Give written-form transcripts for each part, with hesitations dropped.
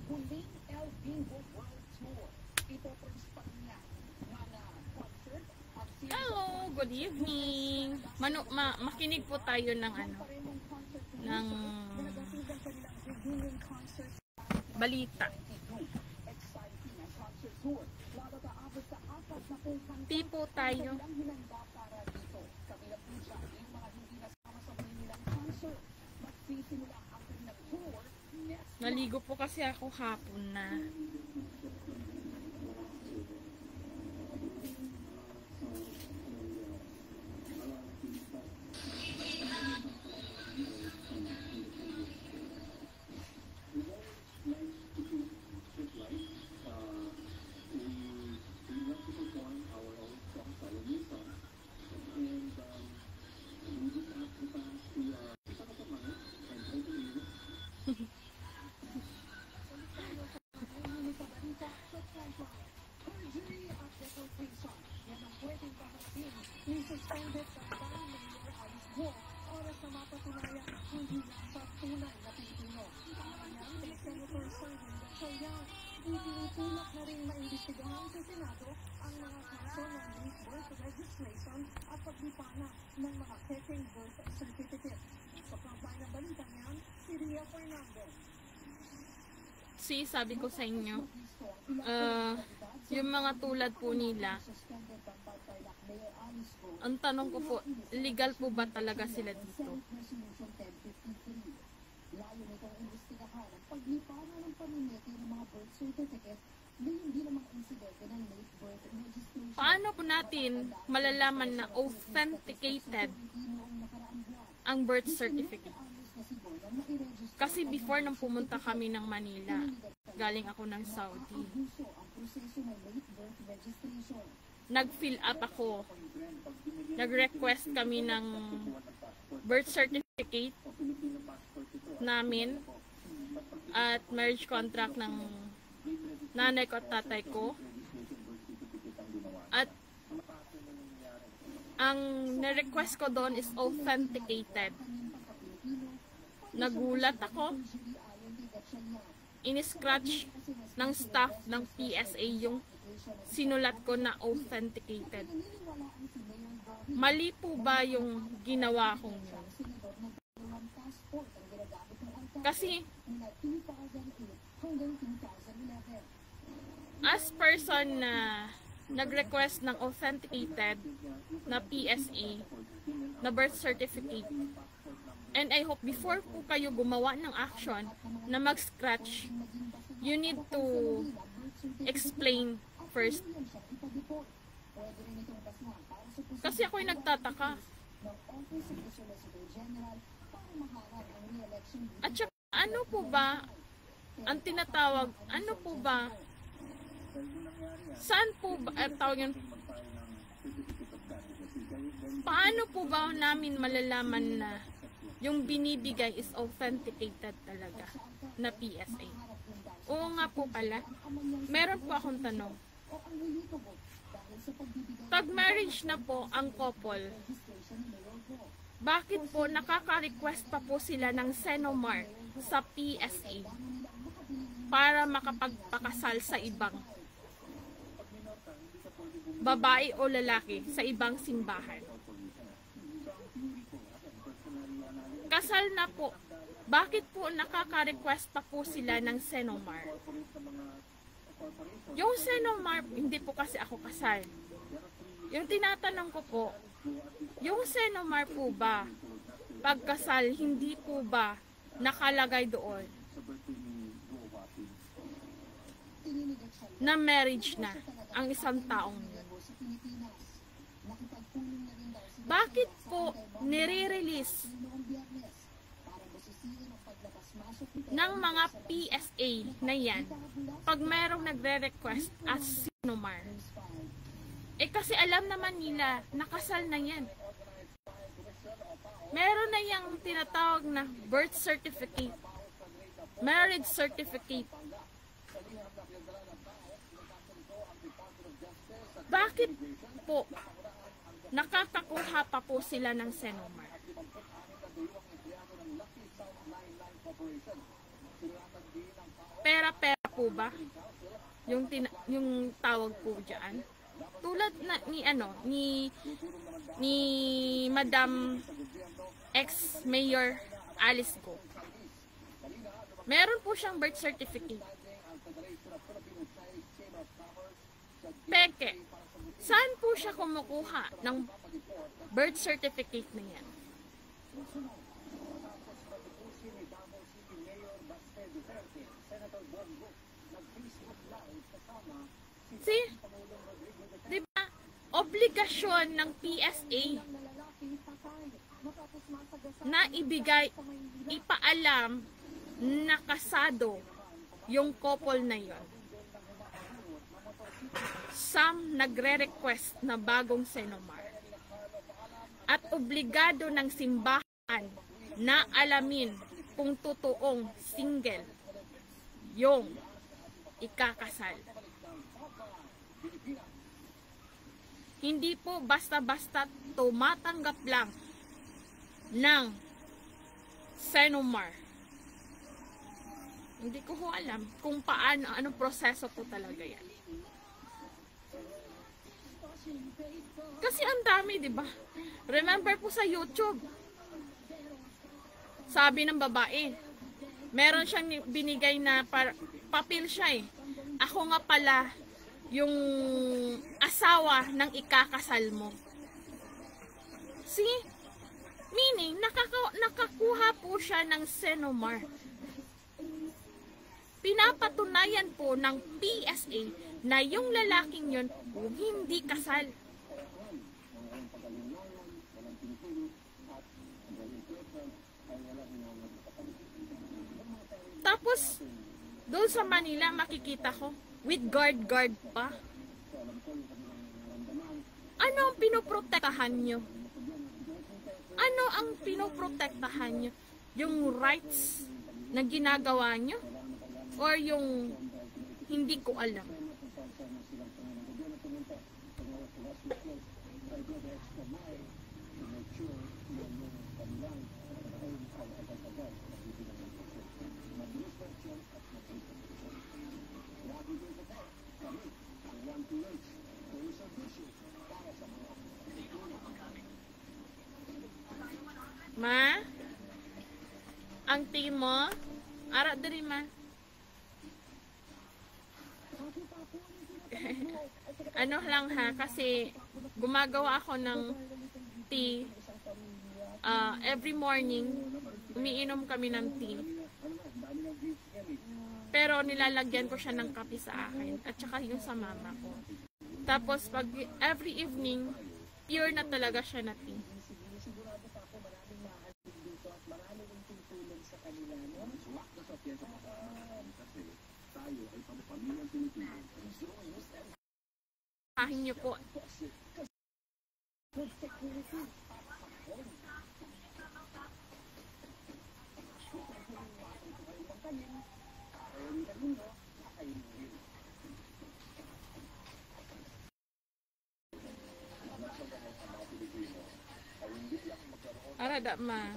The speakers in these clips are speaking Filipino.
huling El Bingo World Tour. Ipoprinsipal niya na concert at Hello, good evening. Makinig po tayo ng ng balita. Tipo tayo. Naligo po kasi ako hapon na. Suspended sa Mayor Alice Guo oras na mapatunayan hindi lang sa tunay na Pilipino. Pangalan ni Senator Serwin Gatchalian, itinutulak na rin maimbestigahan sa Senado ang mga kaso ng late birth registration at paglipana ng mga fake birth certificate. Sa frontline ng balita niyan, si Ria Fernandez. Sabi ko sa inyo, yung mga tulad po nila, ang tanong ko po, legal po ba talaga sila dito? Paano po natin malalaman na authenticated ang birth certificate? Kasi before nang pumunta kami ng Manila, galing ako ng Saudi, nag-fill up ako, nag-request kami ng birth certificate namin at marriage contract ng nanay ko at tatay ko. At ang na-request ko doon is authenticated. Nagulat ako. In-scratch ng staff ng PSA yung sinulat ko na authenticated. Mali po ba yung ginawa kong yun? Kasi as person na nag-request ng authenticated na PSA na birth certificate, and I hope before po kayo gumawa ng action na mag-scratch, you need to explain first. Kasi ako'y nagtataka. At saka, ano po ba ang tinatawag, ano po ba, saan po ba, tawag yun, paano po ba namin malalaman na yung binibigay is authenticated talaga na PSA? Oo nga po pala, meron po akong tanong. Pag marriage na po ang couple, bakit po nakaka-request pa po sila ng Senomar sa PSA para makapagpakasal sa ibang babae o lalaki sa ibang simbahan? Kasal na po, bakit po nakaka-request pa po sila ng Senomar? Yung Senomar, hindi po kasi ako kasal. Yung tinatanong ko po, yung Senomar po ba, pagkasal, hindi po ba nakalagay doon na marriage na ang isang taong yun? Bakit po nire-release ng mga PSA na yan pag mayroong nagre-request as Senomar? Eh kasi alam naman nila, nakasal na yan. Meron na yung tinatawag na birth certificate, marriage certificate. Bakit po nakakakuha pa po sila ng Senomar. Pera-pera po ba? Yung tawag po diyan. Tulad na ni Madam ex-Mayor Alice Go. Meron po siyang birth certificate. Peke. Saan po siya kumukuha ng birth certificate na yan? See? Diba? Obligasyon ng PSA na ipaalam na kasado yung couple na yon. Some nagre-request na bagong Senomar. At obligado ng simbahan na alamin kung totoong single yung ikakasal. Hindi po basta-basta tumatanggap lang ng Senomar. Hindi ko ho alam kung paano, anong proseso po talaga yan. Kasi ang dami, di ba? Remember po sa YouTube, sabi ng babae, meron siyang binigay na papel siya eh. Ako nga pala yung asawa ng ikakasal mo. See? Meaning, nakakuha po siya ng Senomar. Pinapatunayan po ng PSA na yung lalaking yun hindi kasal. Tapos, doon sa Manila, makikita ko, with guard pa. Ano ang pinoprotektahan nyo? Ano ang pinoprotektahan nyo? Yung rights na ginagawa nyo? Or yung hindi ko alam? Ma? Ang team mo? Ara diri ma. Ano lang ha, kasi gumagawa ako ng tea. Every morning, umiinom kami ng tea. Pero nilalagyan ko siya ng kape sa akin at saka yung sa mama ko. Tapos pag every evening, pure na talaga siya na tea. Kahin niyo po. Arada ma.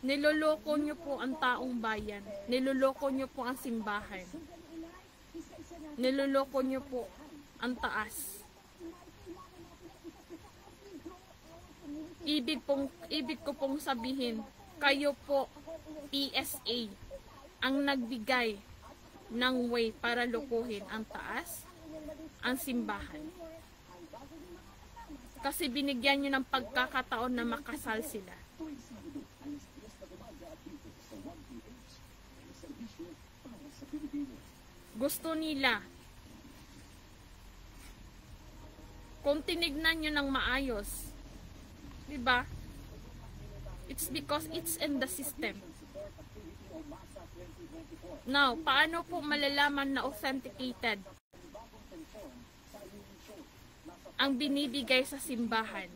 Niloloko nyo po ang taong bayan. Niloloko nyo po ang simbahan. Niloloko nyo po ang taas. Ibig ko pong sabihin, kayo po, PSA, ang nagbigay ng way para lokohin ang taas, ang simbahan. Kasi binigyan nyo ng pagkakataon na makasal sila. Gusto nila. Kung tinignan nyo ng maayos, diba? It's because it's in the system. Now, paano po malalaman na authenticated ang binibigay sa simbahan?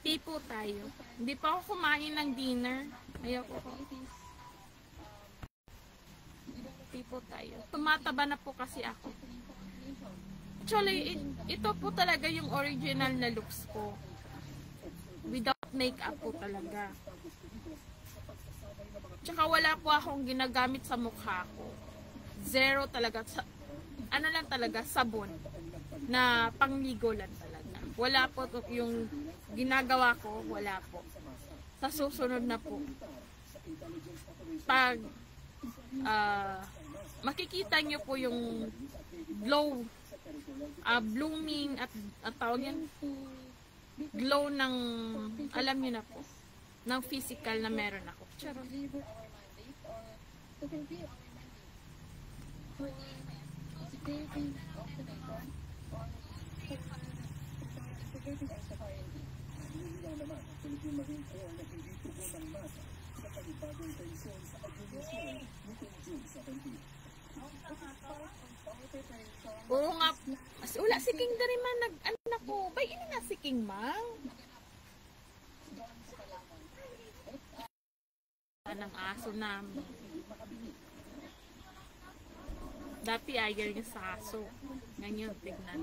Pipo tayo. Hindi pa ako kumain ng dinner. Ayoko ko. Pipo tayo. Tumataba na po kasi ako. Actually, ito po talaga yung original na looks ko. Without makeup po talaga. Tsaka wala po akong ginagamit sa mukha ko. Zero talaga. Ano lang talaga, sabon. Na pangligo lang talaga. Wala po yung ginagawa ko, wala po. Sa susunod na po. Pag makikita nyo po yung glow, blooming at tawag yan, glow ng, alam nyo na po, ng physical na meron ako. Charot. Oo nga, wala si King dari man nag-anak ko. Bay, ina na si King Mang. Anang aso namin. Dati ayaw niya sa aso. Ngayon, tignan.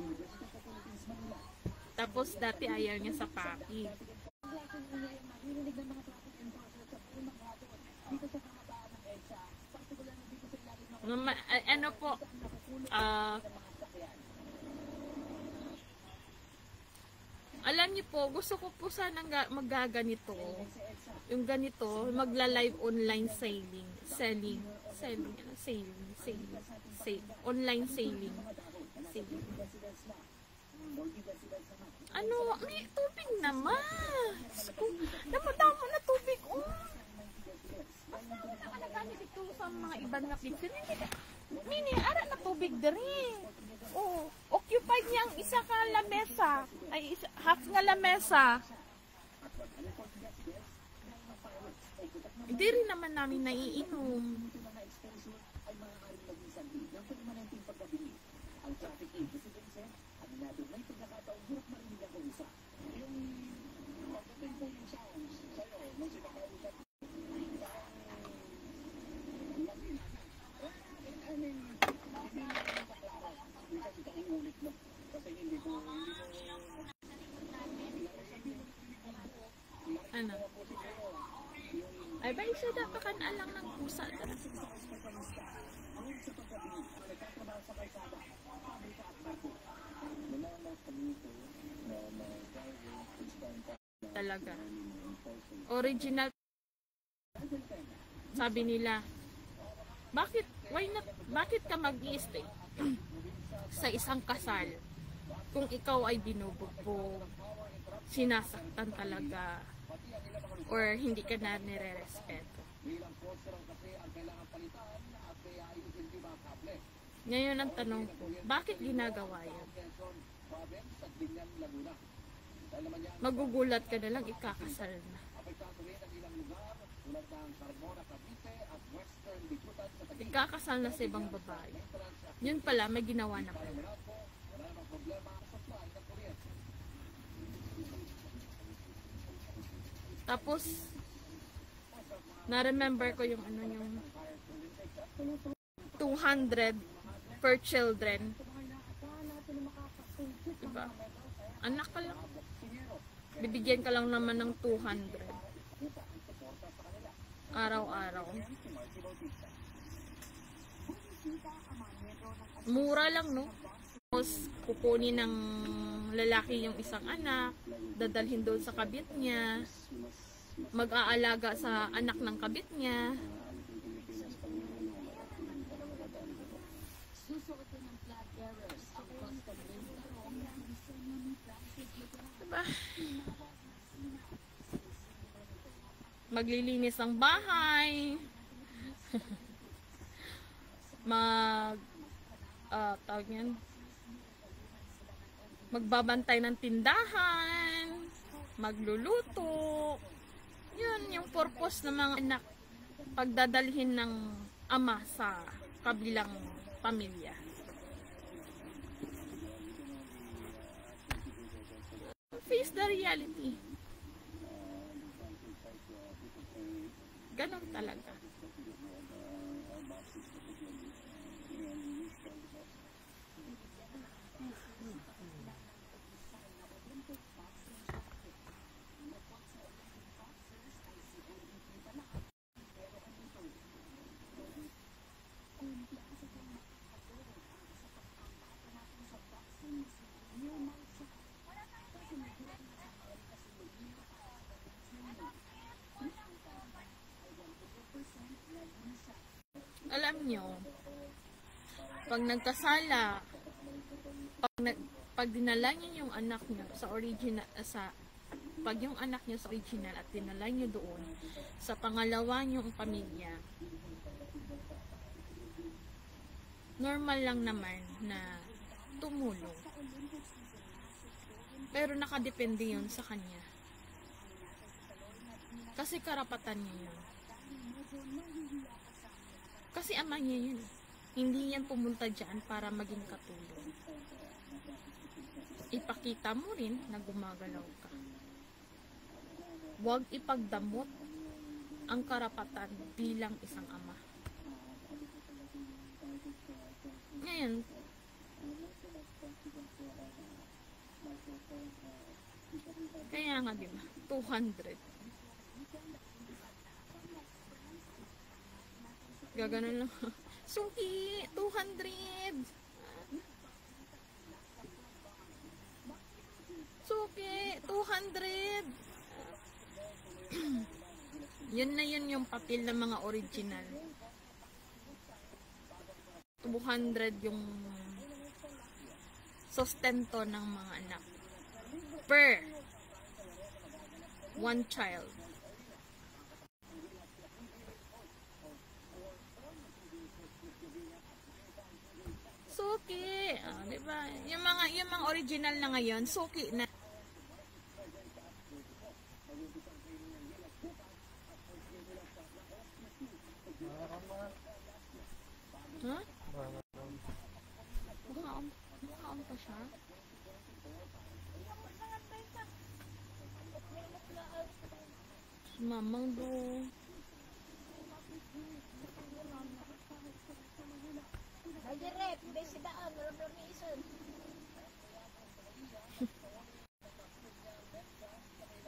Tapos dati ayaw niya sa papi. Ano po, alam niyo po, gusto ko po sana magaganito. Yung ganito, magla-live online selling. Online selling. Ano, may tubig naman. Namadama na tubig. Basta wala ka nagamit ito sa mga ibang na picture. Mini, ara na tubig din. Oh, occupied niya ang isa ka lamesa. Ay, half nga lamesa. Hindi rin naman namin naiinom. Ano? Ay ba isa dapat kan alang ng pusa ta. Talaga. Original. Sabi nila, bakit ka mag-i-stay sa isang kasal kung ikaw ay binubugbog, sinasaktan talaga, or hindi ka na nire-respeto. Ngayon ang tanong ko, bakit ginagawa yan? Magugulat ka na lang, ikakasal na. Ikakasal na sa ibang babae. Yun pala, may ginawa na pala. Tapos, na-remember ko yung ano yung 200 per children. Diba? Anak ka lang. Bibigyan ka lang naman ng 200. Araw-araw. Mura lang, no? Tapos, kukunin ng lalaki yung isang anak, dadalhin doon sa kabit niya, mag-aalaga sa anak ng kabit niya. Diba? Maglilinis ng bahay. Tawag yan, magbabantay ng tindahan, magluluto. Yun yung purpose ng mga anak pagdadalhin ng ama sa kabilang pamilya. Face the reality. Ganon talaga. Alam nyo, pag nagkasala, pag dinala nyo yung anak nyo sa original, pag yung anak nyo sa original at dinala nyo doon sa pangalawa nyong pamilya, normal lang naman na tumulong. Pero nakadepende yun sa kanya. Kasi karapatan niya yun. Kasi ama niya yun. Hindi yan pumunta dyan para maging katulong. Ipakita mo rin na gumagalaw ka. Huwag ipagdamot ang karapatan bilang isang ama. Ngayon, kaya nga diba, 200. Gaganon lang. Suki, 200. Suki, 200. Yun na yun yung papel ng mga original. 200 yung sustento ng mga anak. Per one child. Suki. Diba? Yung mga original na ngayon, suki na. Huh? Mukhaan pa siya? Mamang do.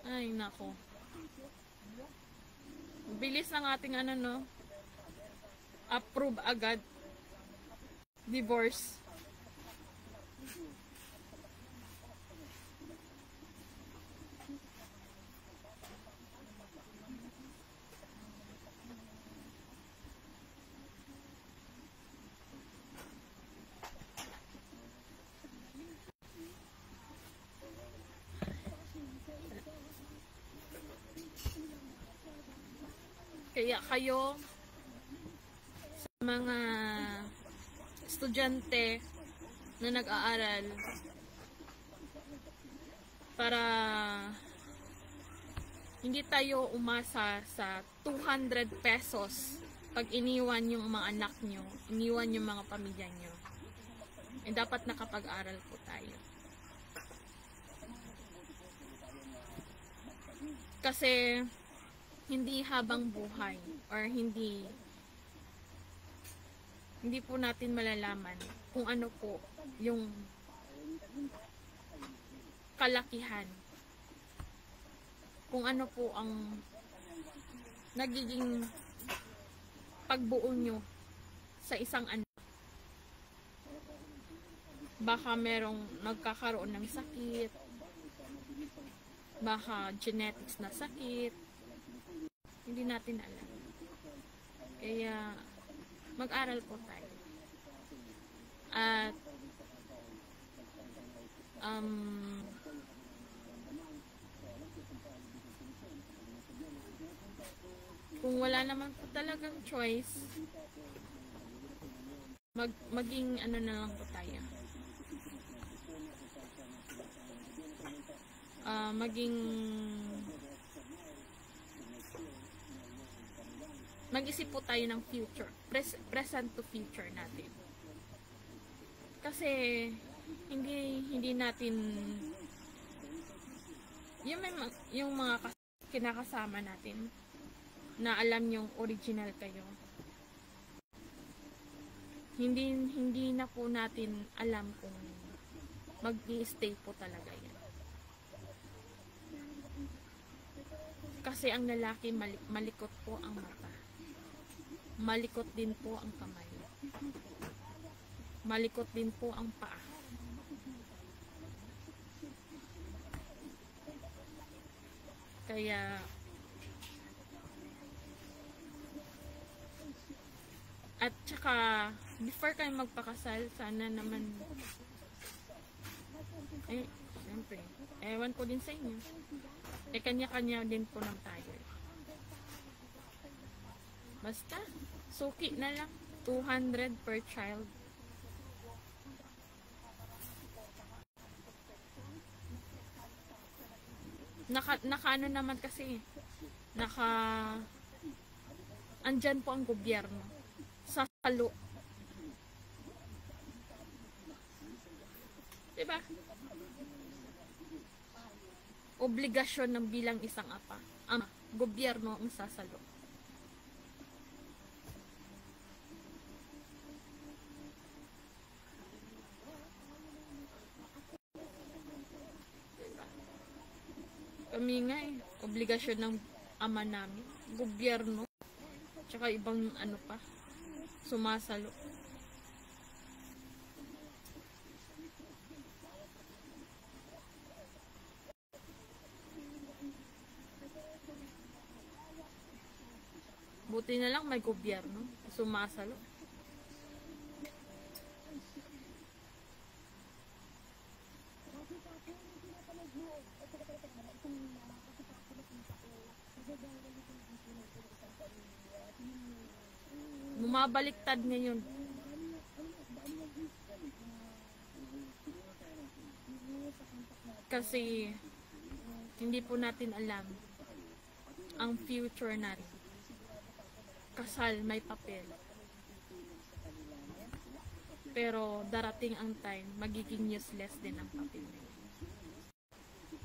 Ay, nako. Bilis ng ating ano, no? Approve agad. Divorce. Kaya kayo sa mga estudyante na nag-aaral para hindi tayo umasa sa 200 pesos pag iniwan yung mga anak nyo, iniwan yung mga pamilya nyo. dapat nakapag-aral po tayo. Kasi hindi habang buhay or hindi po natin malalaman kung ano po yung kalakihan, kung ano po ang nagiging pagbuo nyo sa isang anak. Baka merong nagkakaroon ng sakit, baka genetics na sakit, hindi natin alam. Kaya mag-aral po tayo. At kung wala naman po talagang choice, maging ano na lang po tayo. Mag-isip po tayo ng future, present to future natin. Kasi hindi natin yung mga kinakasama natin na alam yung original kayo. Hindi na po natin alam kung mag-i-stay po talaga yan. Kasi ang lalaki malikot po ang mata. Malikot din po ang kamay. Malikot din po ang paa. Kaya at saka before kayo magpakasal, sana naman siyempre, ewan ko din sa inyo, kanya-kanya din po ng tayo. Basta suki na lang, 200 per child. Naka ano naman kasi, andyan po ang gobyerno. Sasalo. Diba? Obligasyon ng bilang isang apa. Ang gobyerno ang sasalo. Kami nga obligasyon ng ama namin, gobyerno, tsaka ibang ano pa, sumasalo. Buti na lang may gobyerno, sumasalo. Bumabaliktad ngayon. Kasi hindi po natin alam ang future natin. Kasal may papel. Pero darating ang time, magiging useless din ang papel na yun.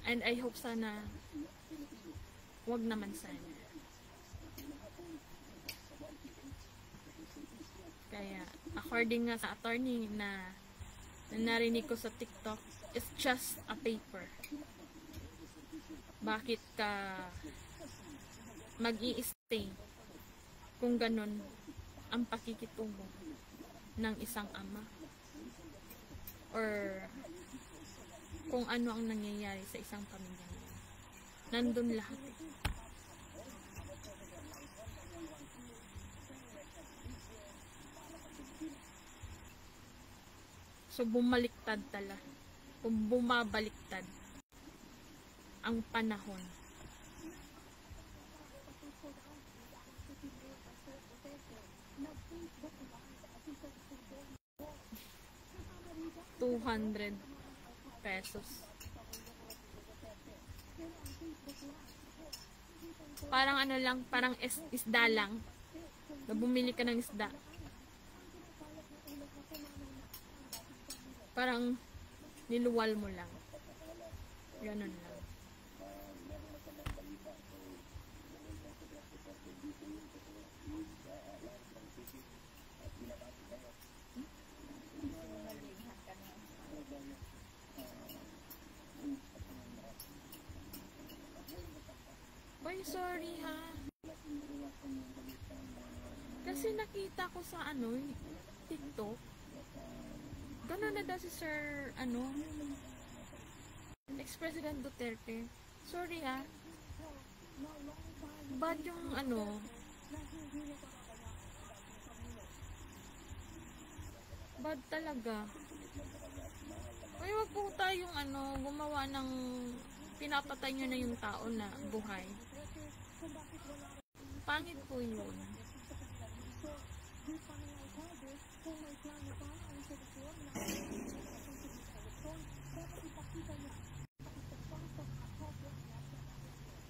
And I hope sana wag naman sana. Kaya according nga sa attorney na narinig ko sa TikTok, it's just a paper. Bakit ka mag-i-stay kung ganun ang pakikitungo ng isang ama? Or kung ano ang nangyayari sa isang pamilya ngayon. Nandun lahat eh. So bumaliktad tala. Kung bumabaliktad ang panahon. ₱200. Parang ano lang, parang isda lang. Na bumili ka ng isda. Parang niluwal mo lang. Ganun lang. Boy, sorry ha. Kasi nakita ko sa TikTok. Ganun na daw si Sir, ex-President Duterte. Sorry ha. Bad yung bad talaga. Uy, wag po tayong gumawa ng pinapatay nyo na yung tao na buhay. Pangit po yun.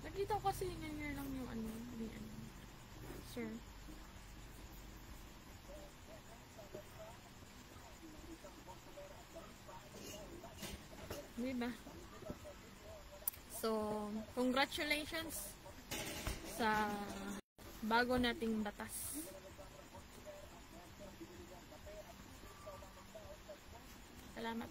Nakita ko kasi ganyan lang yung sir. Diba? So, congratulations sa bago nating batas. Salamat.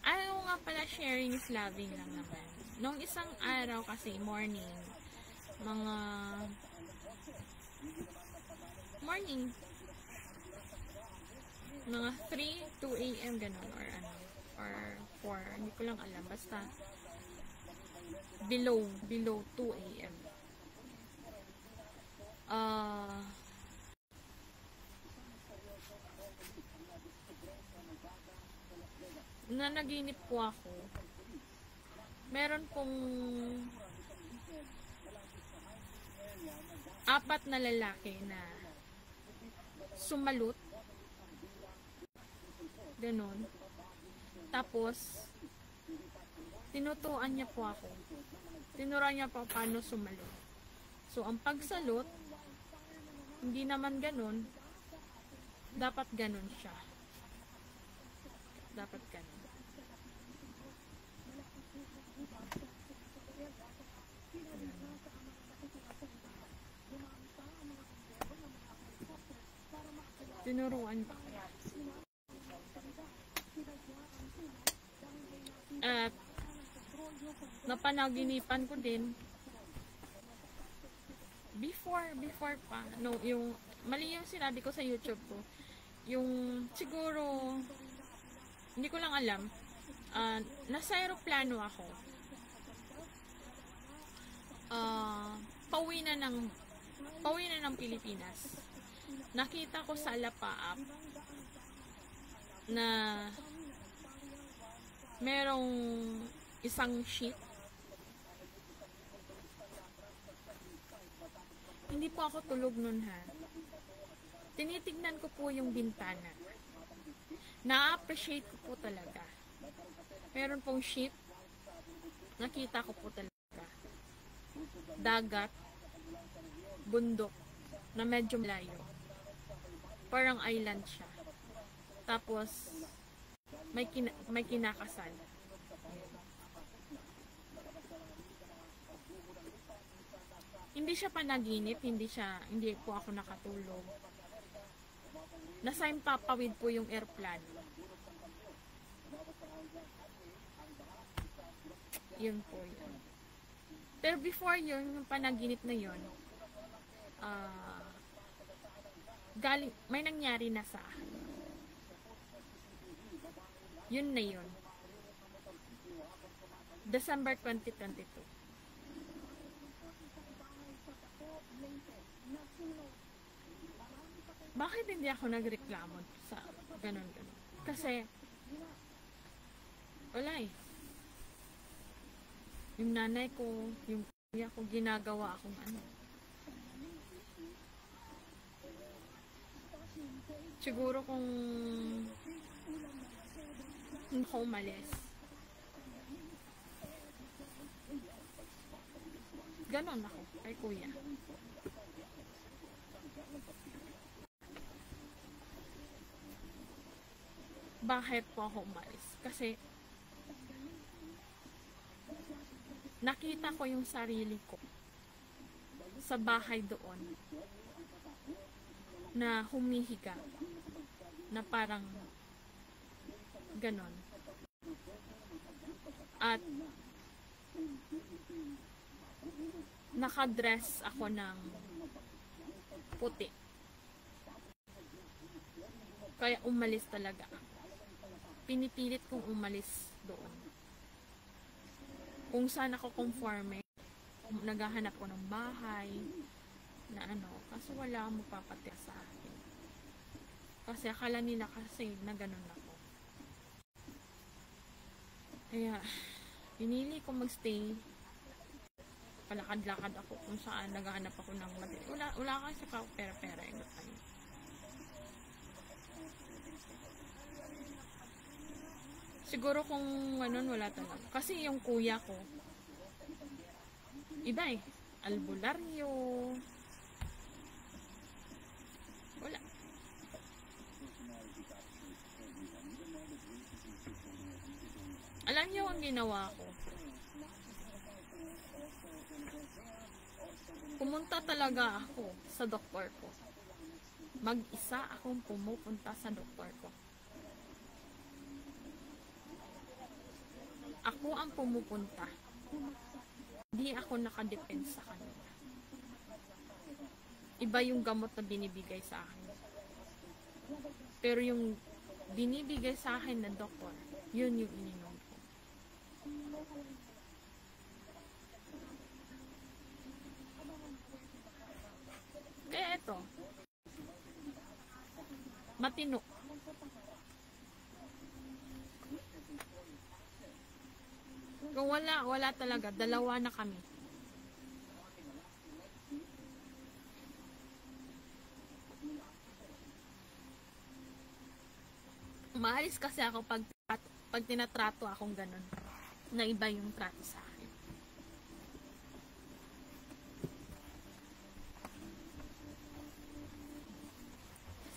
Ayaw nga pala, sharing is loving lang naman. Nung isang araw kasi, morning, mga mga 3, 2 a.m. ganun, or 4, hindi ko lang alam, basta below 2 a.m. Nanaginip po ako. Meron pong 4 na lalaki na sumalot. Ganon. Tapos, tinutuan niya po ako. Tinuruan niya po paano sumalot. So, ang pagsalot, hindi naman ganon. Dapat ganon siya. Dapat ganon. Tinuruan ko. At napanaginipan ko din before pa, yung mali yung sinabi ko sa YouTube ko, yung siguro hindi ko lang alam, nasa aeroplano ako, pauwi na ng Pilipinas. Nakita ko sa Alapa app na merong isang sheet. Hindi po ako tulog nun ha. Tinitignan ko po yung bintana. Na-appreciate ko po talaga. Meron pong sheet. Nakita ko po talaga. Dagat. Bundok. Na medyo malayo. Parang island siya. Tapos, may kinakasal. Hindi siya panaginip, hindi po ako nakatulog. Nasa papawid po yung airplane. Yun po yun. Pero before yun, yung panaginip na yun, may nangyari na sa akin. Yun na yun. December 2022. Bakit hindi ako nagreklamo sa ganun? Kasi wala eh. Yung nanay ko, yung kuya ko, ginagawa akong siguro kung ako umalis. Ganon ako kay kuya. bakit po ako umalis. Kasi, nakita ko yung sarili ko sa bahay doon na humihiga, na parang ganon. At nakadress ako ng puti. Kaya umalis talaga ako. Pinipilit kong umalis doon. Kung saan ako conforme, naghahanap ko ng bahay, na kasi wala akong mapapatira sa akin. Kasi akala nila kasi na ganun ako. Kaya, pinili ko magstay. Palakad-lakad ako kung saan naghahanap ako ng material. Wala kasi pa pera-pera yung time. Siguro kung wala talaga. Kasi yung kuya ko, iba eh. Albularyo. Wala. Alam niyo ang ginawa ko? Pumunta talaga ako sa doktor ko. Mag-isa akong pumupunta sa doktor ko. Ako ang pumupunta. Hindi ako nakadepend sa kanila. Iba yung gamot na binibigay sa akin. Pero yung binibigay sa akin ng doktor, yun yung ininom ko. Kaya ito, matino. Kung wala talaga. Dalawa na kami. Maalis kasi ako pag tinatrato akong ganun. Na iba yung trato sa akin.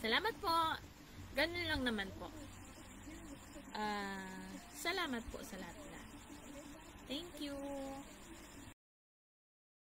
Salamat po. Ganun lang naman po. Salamat po sa lahat. Thank you.